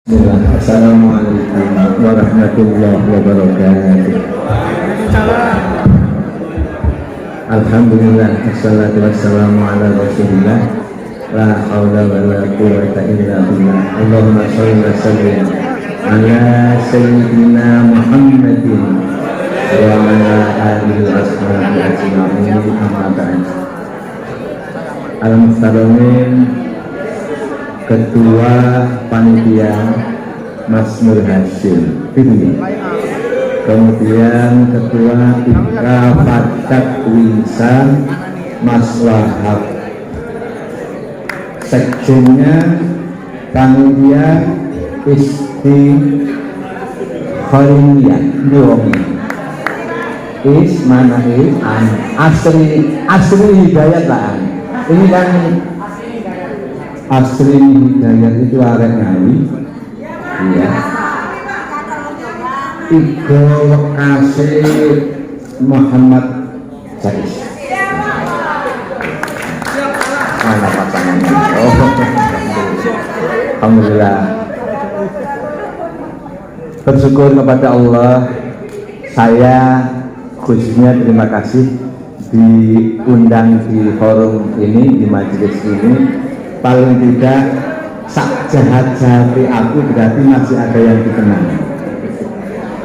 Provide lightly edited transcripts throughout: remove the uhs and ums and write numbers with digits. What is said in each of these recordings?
Assalamualaikum warahmatullahi wabarakatuh. Alhamdulillah, wassalatu wassalamu ala rasulillah, la hawla wa la quwwata illa billah. Allahumma sholli wa sallim ala sayyidina Muhammadin wa ala alihi wa sahbihi ajma'in, amma ba'd. Al-Muhtaramin, Ketua Panitia Mas Nur Hashim Firly, kemudian Ketua Ika Fakat Winsan Mas Wahab, sekjennya Panitia Isti Khoriniyah Nyomi Is mana Asri Hidayat lah. Ini kan Asri Hidayat itu arek ngawi, iya. Igo Wekase Muhammad Jais. Mana pasangannya? Oh, alhamdulillah. Bersyukur kepada Allah, saya khususnya terima kasih diundang di forum ini, di majelis ini. Paling tidak sak jahat-jahati aku berarti masih ada yang dikenal.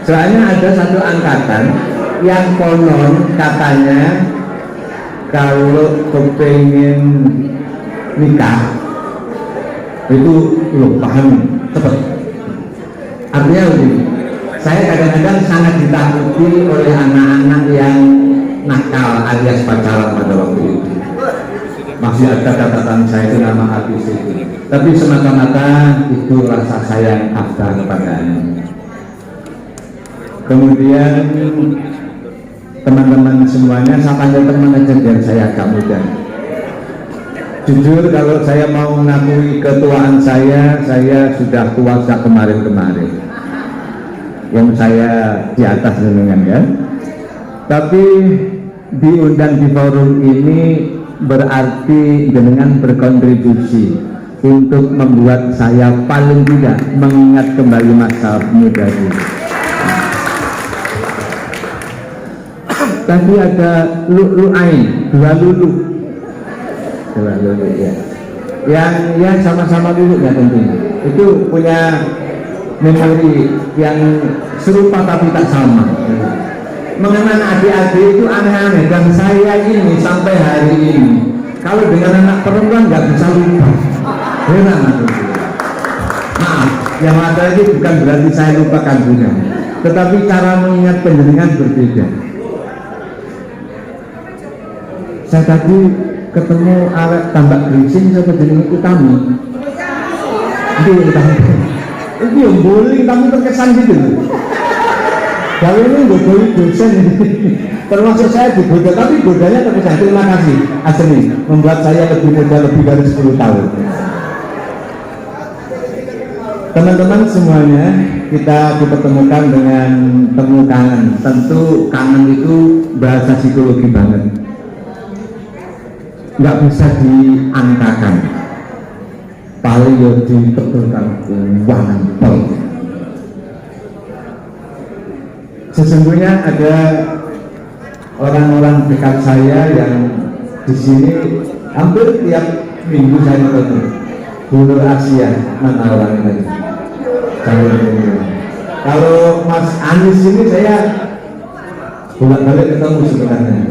Soalnya ada satu angkatan yang konon katanya kalau kepengen nikah itu lo paham cepat. Artinya begini, saya kadang-kadang sangat ditakuti oleh anak-anak yang nakal alias pacaran pada waktu itu. Masih ada catatan saya itu nama habis itu, tapi semata-mata itu rasa sayang Abah kepadanya. Kemudian teman-teman semuanya, saya panggil teman aja biar saya agak mudah. Jujur kalau saya mau mengakui ketuaan saya sudah tua sejak kemarin-kemarin. Yang saya di atas dengan ya. Tapi diundang di forum ini berarti dengan berkontribusi untuk membuat saya paling tidak mengingat kembali masa muda dulu. Tadi ada Lu'lu'ain, dua lulu ya. Yang ya sama-sama dulu ya tentunya. Itu punya memori yang serupa tapi tak sama. Mengenai adik-adik itu aneh-aneh, dan saya ini sampai hari ini kalau dengan anak perempuan nggak bisa lupa. Heran aku. Maaf, yang ada ini bukan berarti saya lupa kandungan, tetapi cara mengingat penjenengan berbeda. Saya tadi ketemu arek tambak geringsing sama jeneng Utami. Ini yang bowling tapi terkesan gitu. Kalau ini godoi dosen termasuk saya digoda, tapi godanya terkesan. Terima kasih Asri, membuat saya lebih muda lebih dari 10 tahun. Teman-teman semuanya, kita dipertemukan dengan temu kangen. Tentu kangen itu bahasa psikologi banget, nggak bisa diangkakan. Paling yang dibetulkan wantol. Sesungguhnya ada orang-orang dekat saya yang di sini hampir tiap minggu saya ketemu. Guru Asia, mana orang ini? Kalau Mas Anies ini saya bolak-balik ketemu sebenarnya.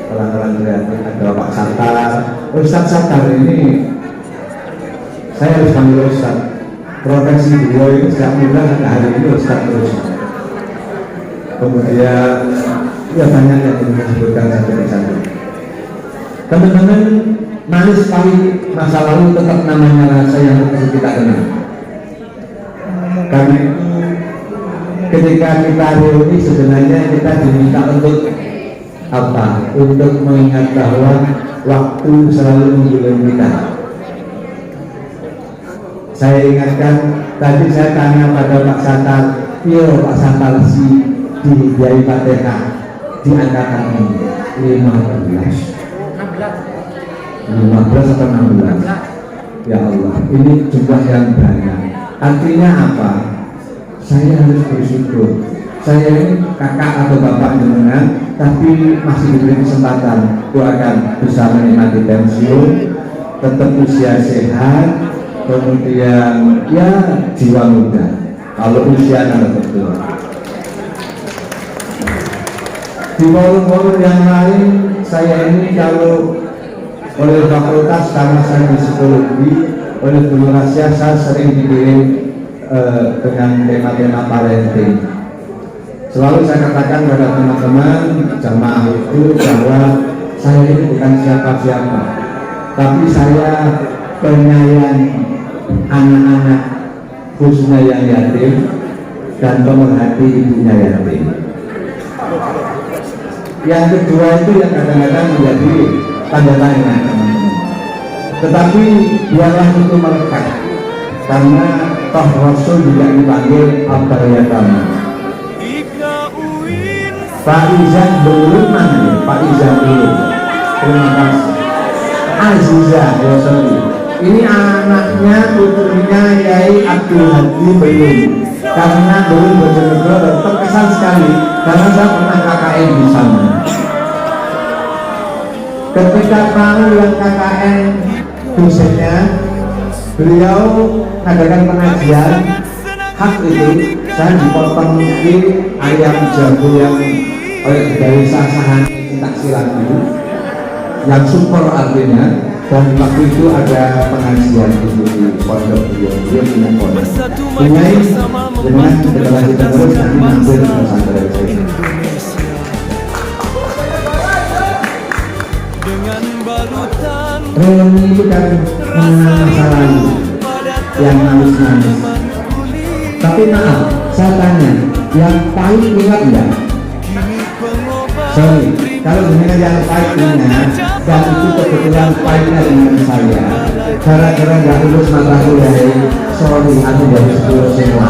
Orang-orang kreatif, ada Pak Satar, Ustadz Satar ini saya harus panggil Ustadz. Profesi beliau ini sejak bulan hari ini Ustadz terus. Kemudian ya banyak yang disebutkan satu-satu. Teman-teman, manis sekali masa lalu tetap namanya rasa yang harus kita kenal. Karena itu ketika kita reuni sebenarnya kita diminta untuk apa? Untuk mengingat bahwa waktu selalu menggulung kita. Saya ingatkan tadi saya tanya pada Pak Satar, iya Pak Satar si di Kiai Fatihah di angkatan ini 15 atau 16. Ya Allah, ini jumlah yang banyak. Artinya apa? Saya harus bersyukur. Saya ini kakak atau bapak jenengan, tapi masih diberi kesempatan. Aku akan bisa menikmati pensiun, tetap usia sehat, kemudian ya jiwa muda. Kalau usia kan betul. Di forum-forum yang lain, saya ini kalau oleh fakultas karena saya di psikologi, oleh guru rahasia saya sering dikirim dengan tema-tema parenting. Selalu saya katakan pada teman-teman jamaah itu bahwa saya ini bukan siapa-siapa, tapi saya penyayang anak-anak khususnya yang yatim dan pemerhati ibunya yatim. Yang kedua itu yang kadang-kadang menjadi tanda tanya teman-teman. Tetapi biarlah itu melekat, karena toh Rasul juga dipanggil Abdul Yatam. Pak Izan belum mana? Pak Izan belum. Terima kasih. Aziza Yosoli. Ini anaknya putrinya Yai Abdul Hadi belum. Karena belum Bojonegoro terkesan sekali karena saya pernah KKN di sana. Ketika tahu yang KKN dosennya, beliau mengadakan pengajian hak itu, saya dipotong ayam jago yang oleh dari sasahan tak silat itu yang super artinya, dan waktu itu ada pengajian di pondok dia punya pondok dengan kita terus nanti mampir ke pesantren saya. Reuni itu kan mengenal masa lalu yang manis-manis, tapi maaf saya tanya, yang pahit ingat enggak? Sorry, kalau dengan yang pahitnya dan itu kebetulan pahitnya dengan saya gara-gara nggak lulus mata kuliah, sorry aku dari sekolah semua.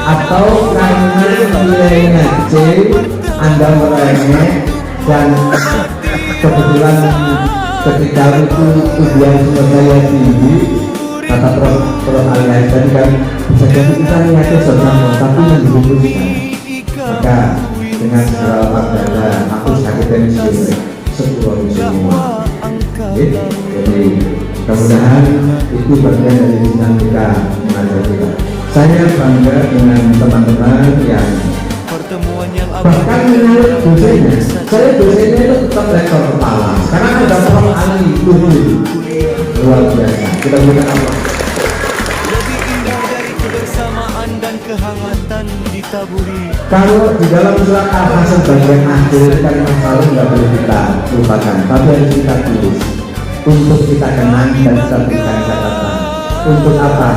Atau karena nilainya C, Anda merengek dan kebetulan ketika itu ujian saya tinggi, kata Prof. Alias tadi kan bisa jadi kita niatnya sama tapi yang dibutuhkan. Maka dengan segala maknanya aku sakit pensiun sebuah semua. Jadi mudah-mudahan itu bagian dari dinamika mengajar kita. Saya bangga dengan teman-teman yang bahkan menurut dosennya, saya dosennya itu tetap rektor kepala karena ada Prof. Ali dulu luar biasa. Kita berikan apa? Kalau di dalam surat Al-Hasan bagian akhir kalimat salam nggak boleh kita lupakan, tapi harus kita tulis untuk kita kenang dan kita berikan catatan. Untuk apa?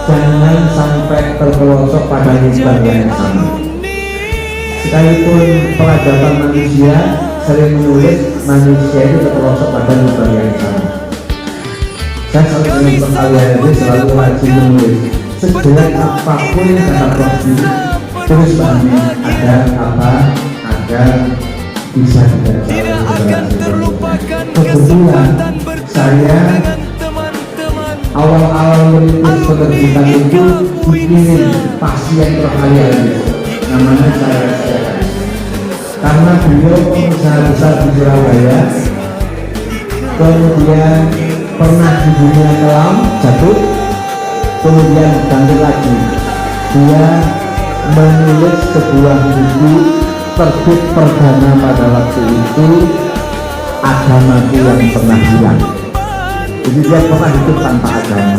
Jangan sampai terpelosok pada nisbah yang sama. Sekalipun peradaban manusia sering menulis, manusia itu terpelosok pada nisbah yang sama. Saya selalu dengan perkalian selalu wajib menulis sejelek apapun kata Prof. Terus bahannya ada apa agar bisa dibaca. Kebetulan saya awal-awal merintis penerbitan itu bikin pasien terkalian namanya saya karena beliau pengusaha besar di Surabaya, kemudian pernah di dunia kelam jatuh, kemudian bangkit lagi. Dia menulis sebuah buku terbit perdana pada waktu itu, Agamaku yang Pernah Hilang. Jadi dia pernah hidup tanpa agama.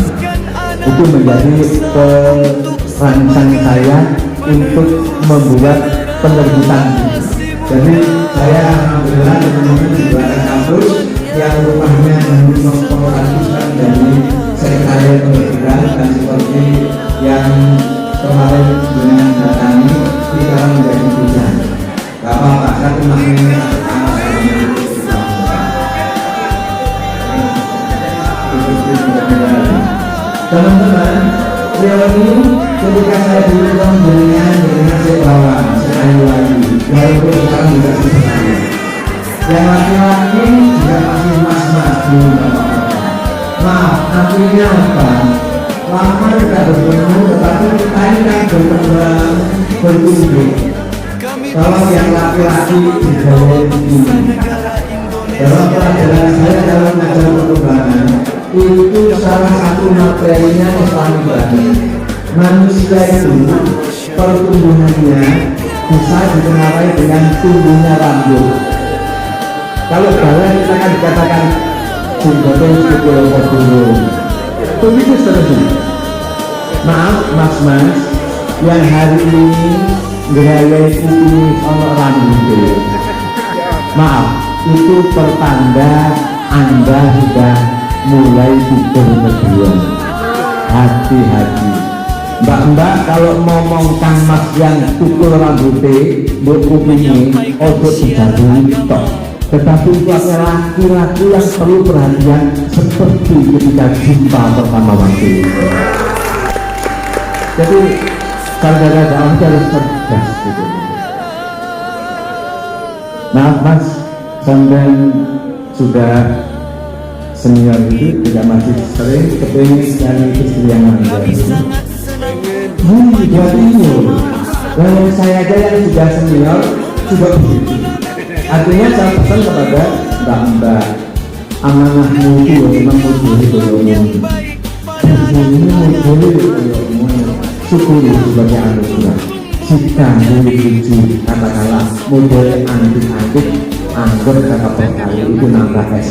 Itu menjadi perancang saya untuk membuat penerbitan. Jadi saya alhamdulillah teman-teman di belakang kampus yang rumahnya memproduksikan dari sekretariat penerbitan dan seperti yang kemarin dengan datangi kita menjadi hujan. Gak apa-apa, saya rumahnya teman-teman, reuni ketika saya dulu dengan Sebrawan, Sekayu lagi, walaupun sekarang juga sebenarnya. Yang laki-laki juga masih mas-mas belum apa-apa. Nah, artinya apa? Lama tidak bertemu, tetapi kita ini kan berkembang, bertumbuh. Kalau yang laki-laki digaya begini, dalam pelajaran saya dalam ngajar perkembangan itu salah satu materinya Islam. Manusia itu pertumbuhannya bisa dikenalai dengan tumbuhnya rambut. Kalau bala kita kan dikatakan jenggoten sepuluh turun. Begitu seterusnya. Maaf mas-mas yang hari ini gaya ini ono rambut. Maaf, itu pertanda Anda sudah mulai berlebihan. Hati-hati. Mbak-mbak kalau ngomong kang mas yang tukul rambutnya buat kupingnya ojo dijaduli tok, tetapi itu adalah laki-laki yang perlu perhatian seperti ketika jumpa pertama waktu. Jadi saudara dakwah harus cerdas gitu. Maaf mas, sampai sudah senior itu tidak masih sering kepingin dari istri yang manja itu. Kalau saya aja yang sudah senior sudah begitu. Artinya saya pesan kepada mbak-mbak, amanahmu itu memang muduli tolongin. Ini muduli tolongin. Syukuri sebagai anugerah. Jika boleh tuju katakanlah model antik-antik, anggur kata perkali itu nambah es.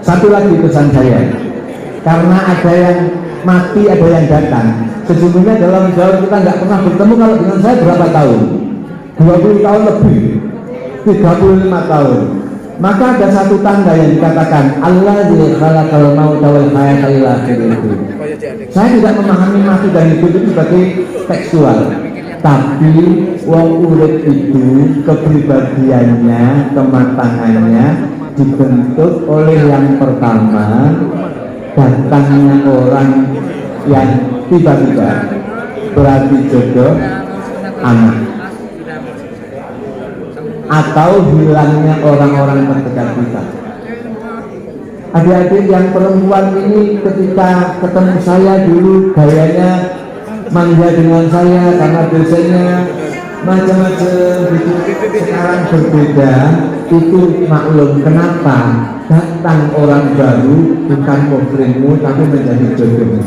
Satu lagi pesan saya, karena ada yang mati, ada yang datang. Sesungguhnya dalam jauh kita nggak pernah bertemu. Kalau dengan saya berapa tahun? 20 tahun lebih, 35 tahun. Maka ada satu tanda yang dikatakan Allah khalaqal mauta wal hayata ila akhirih. Saya tidak memahami mati dan hidup itu sebagai tekstual, tapi wong urip itu kepribadiannya, kematangannya dibentuk oleh yang pertama datangnya orang yang tiba-tiba, berarti jodoh anak, atau hilangnya orang-orang terdekat kita. Adik-adik yang perempuan ini ketika ketemu saya dulu gayanya manja dengan saya karena biasanya macam-macam gitu. Sekarang berbeda, itu maklum kenapa datang orang baru bukan muhrimmu tapi menjadi jodohmu.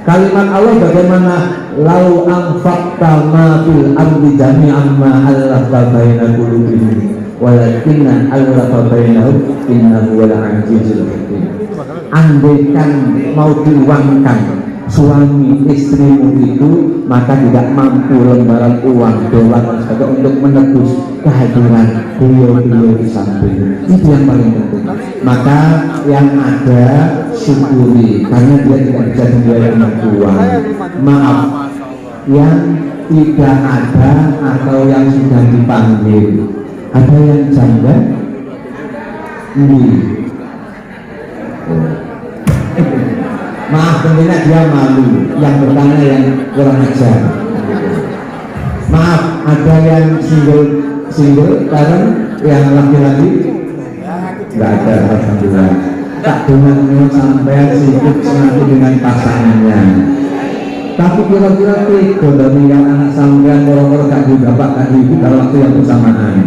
Kalimat Allah bagaimana lau anfaqta ma fil ardi jami'an ma allafa baina qulubihim walakinna allafa bainahum innahu wal azizul hakim. Andaikan mau diuangkan suami istrimu itu, maka tidak mampu lembaran uang dolar untuk menebus kehadiran beliau-beliau di samping. Itu yang paling penting. Maka yang ada syukuri, karena dia tidak bisa membayar uang. Maaf, yang tidak ada atau yang sudah dipanggil, ada yang janda? Ini. Maaf tentunya dia malu, yang bertanya yang kurang ajar. Maaf, ada yang single karena yang laki-laki nggak ada, alhamdulillah. Tak dengar sampai sibuk nanti dengan pasangannya. Tapi kira-kira kalau meninggal anak sampean orang-orang gak juga bapak gak ibu dalam waktu yang bersamaan.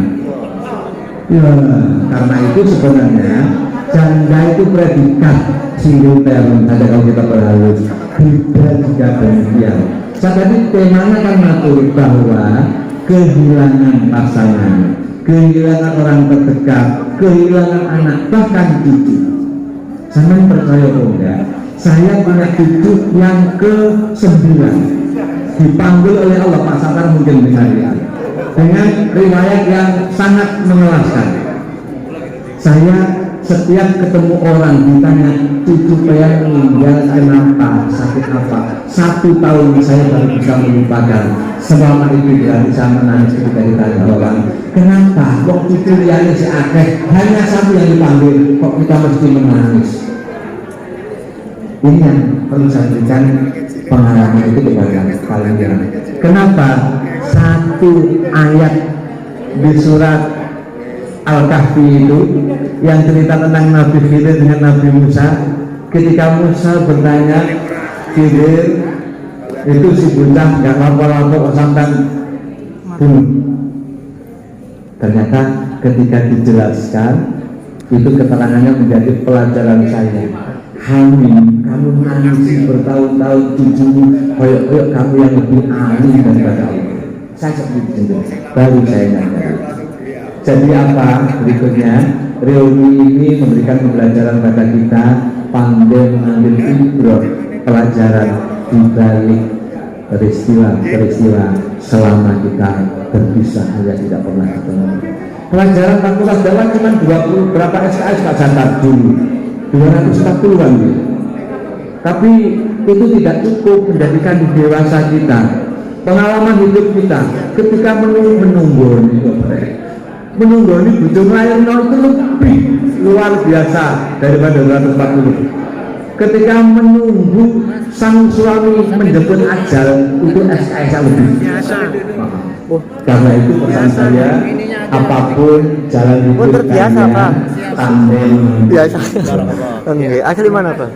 Ya, karena itu sebenarnya janda itu predikat single parent. Ada kalau kita berhalus beda juga demikian. Tadi temanya kan mengatur bahwa kehilangan pasangan, kehilangan orang terdekat, kehilangan anak, bahkan cucu. Jangan percaya enggak, saya punya cucu yang ke-9 dipanggil oleh Allah. Pak Satar mungkin dengar ya, dengan riwayat yang sangat mengelaskan. Saya setiap ketemu orang ditanya cucu saya meninggal kenapa, sakit apa, 1 tahun saya baru bisa melupakan. Selama itu dia bisa menangis ketika ditanya orang kenapa kok cucu liane si akeh hanya satu yang dipanggil kok kita mesti menangis. Ini yang perlu saya berikan pengalaman itu kepada kalian. Kenapa? Satu ayat di surat Al-Kahfi itu yang cerita tentang Nabi Khidir dengan Nabi Musa. Ketika Musa bertanya, Khidir itu si bocah nggak lapor-lapor sampai bunuh. Ternyata ketika dijelaskan itu keterangannya menjadi pelajaran saya. Hamil, kamu nangis bertahun-tahun cucumu, koyok kamu yang lebih alim daripada Allah. Saya seperti itu, baru saya nyadar. Jadi apa berikutnya? Reuni ini memberikan pembelajaran pada kita, pandai mengambil ibrah, pelajaran di balik peristiwa selama kita berpisah hanya tidak pernah ketemu. Pelajaran fakultas dakwah cuma 20 berapa SKS Pak Jantar dulu, 240-an gitu. Tapi itu tidak cukup menjadikan dewasa kita, pengalaman hidup kita ketika menunggu ini bujung lahir itu lebih luar biasa daripada 240. Ketika menunggu sang suami menjemput ajal itu SKS lebih biasa. Karena itu pesan saya, apapun jalan hidup kalian tandem biasa. Oke, asli mana Pak?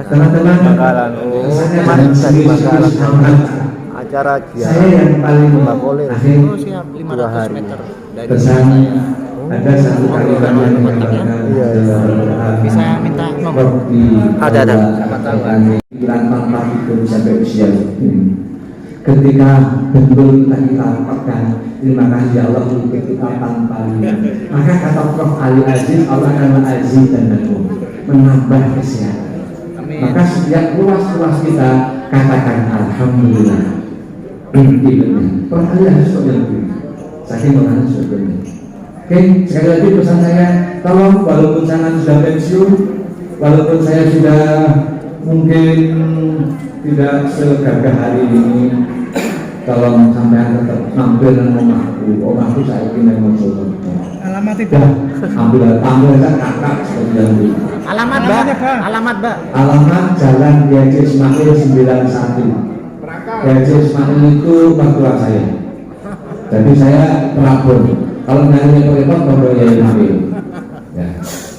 teman-teman. Bakalan. Bakalan. Acara dia. Saya yang paling boleh. akhir 500 meter dari pesan ada satu kalimat yang mengatakan bisa minta nomor. Ada. Bulan tanpa itu sampai usia ini. Ketika betul kita pegang, terima kasih ya Allah untuk kita tanpa lihat. Maka kata Prof. Ali Aziz, Allah akan mengaziz dan menambah kesehatan. Maka setiap ruas-ruas kita katakan Alhamdulillah. Intinya Prof. Ali Aziz kok yang begini? Saking mengenai sebetulnya. Oke, sekali lagi pesan saya, tolong walaupun saya sudah pensiun, walaupun saya sudah mungkin tidak segagah hari ini, tolong sampai tetap nampil dengan omahku saya ingin memang sobat. Alamat itu. Ambil kakak seperti yang dulu. Alamat Mbak. Alamat Jalan Kiai Ismail 91. Kiai Ismail itu mertua saya. Jadi saya pelabur. Kalau nyari repot baru ya Ismail. Ya.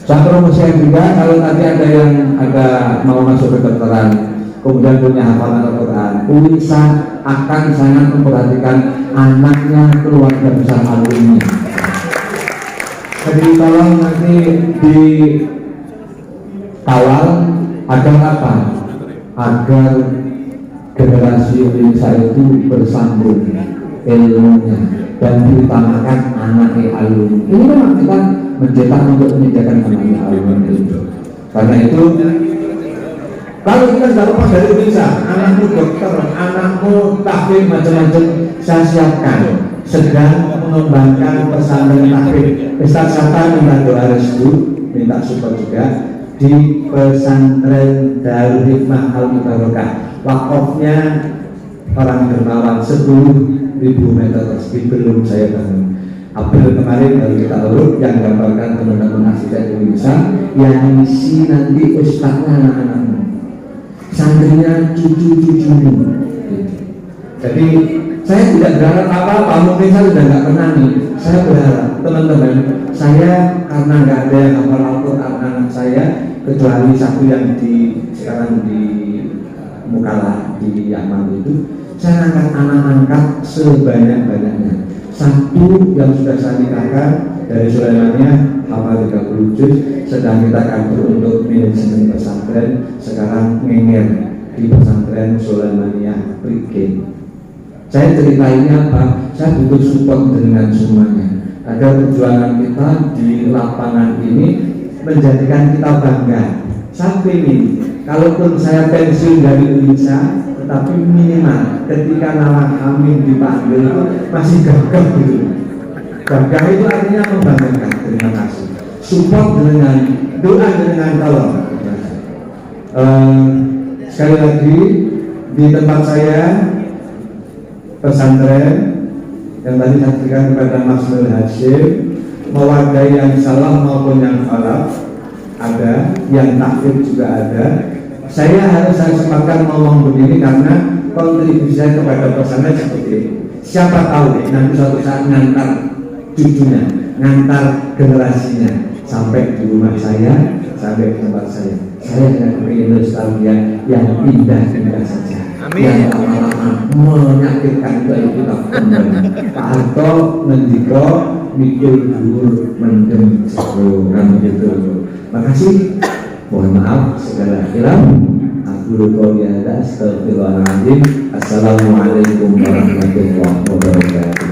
Saya promosikan juga kalau nanti ada yang mau masuk kedokteran, kemudian punya hafalan Al-Quran, bisa akan sangat memperhatikan anaknya, keluarga besar alumni. Jadi tolong nanti di awal agar apa? Agar generasi Indonesia itu bersambung ilmunya dan diutamakan anaknya alumni. Ini memang kita mencetak untuk menyediakan anaknya alumni itu. Karena itu kalau kita sudah lepas dari Indonesia, anakmu dokter, anakmu tahfidz macam-macam, saya siapkan. Sedang mengembangkan pesantren tahfidz. Ustaz Sata minta doa restu, minta support juga di pesantren Darul Hikmah Al Mubarakah. Wakofnya orang dermawan 10.000 meter persegi belum saya bangun. April kemarin baru kita urut yang gambarkan teman-teman asisten Indonesia yang isi nanti ustaznya anak-anakmu, santrinya cucu-cucumu. Jadi saya tidak berharap apa-apa, mungkin saya sudah nggak pernah nih. Saya berharap teman-teman saya karena nggak ada yang hafal Al-Quran anak saya kecuali satu yang sekarang di Mukalah di Yaman itu, saya akan anak-anak sebanyak-banyaknya. Satu yang sudah saya nikahkan dari Sulaimania hafal 30 juz, sedang kita kantor untuk manajemen pesantren, sekarang ngenger di pesantren Sulaimania Brigade. Saya ceritainnya apa? Saya butuh support dengan semuanya agar perjuangan kita di lapangan ini menjadikan kita bangga. Saya ingin, kalaupun saya pensiun dari Indonesia, tetapi minimal ketika nama kami dipanggil itu masih gagah gitu. Gagah itu artinya membanggakan. Terima kasih. Support dengan doa dengan tolong. Sekali lagi di tempat saya pesantren yang tadi saya berikan kepada Mas Nur Hashim, mewadai yang salah maupun yang falak ada, yang takfir juga ada. Saya harus sempatkan ngomong begini karena kontribusi saya kepada pesanan seperti ini. Siapa tahu nanti suatu saat ngantar cucunya, ngantar generasinya sampai di rumah saya, sampai di tempat saya. Saya hanya ingin nostalgia yang indah-indah saja. Amin. Yang lama-lama menyakitkan kita kembali. Pak Harto ngendiko mikul dhuwur mendem jero kan gitu. Makasih. Mohon maaf segala hilaf. Aku qouli hadza astaghfirullahaladzim. Assalamualaikum warahmatullahi wabarakatuh.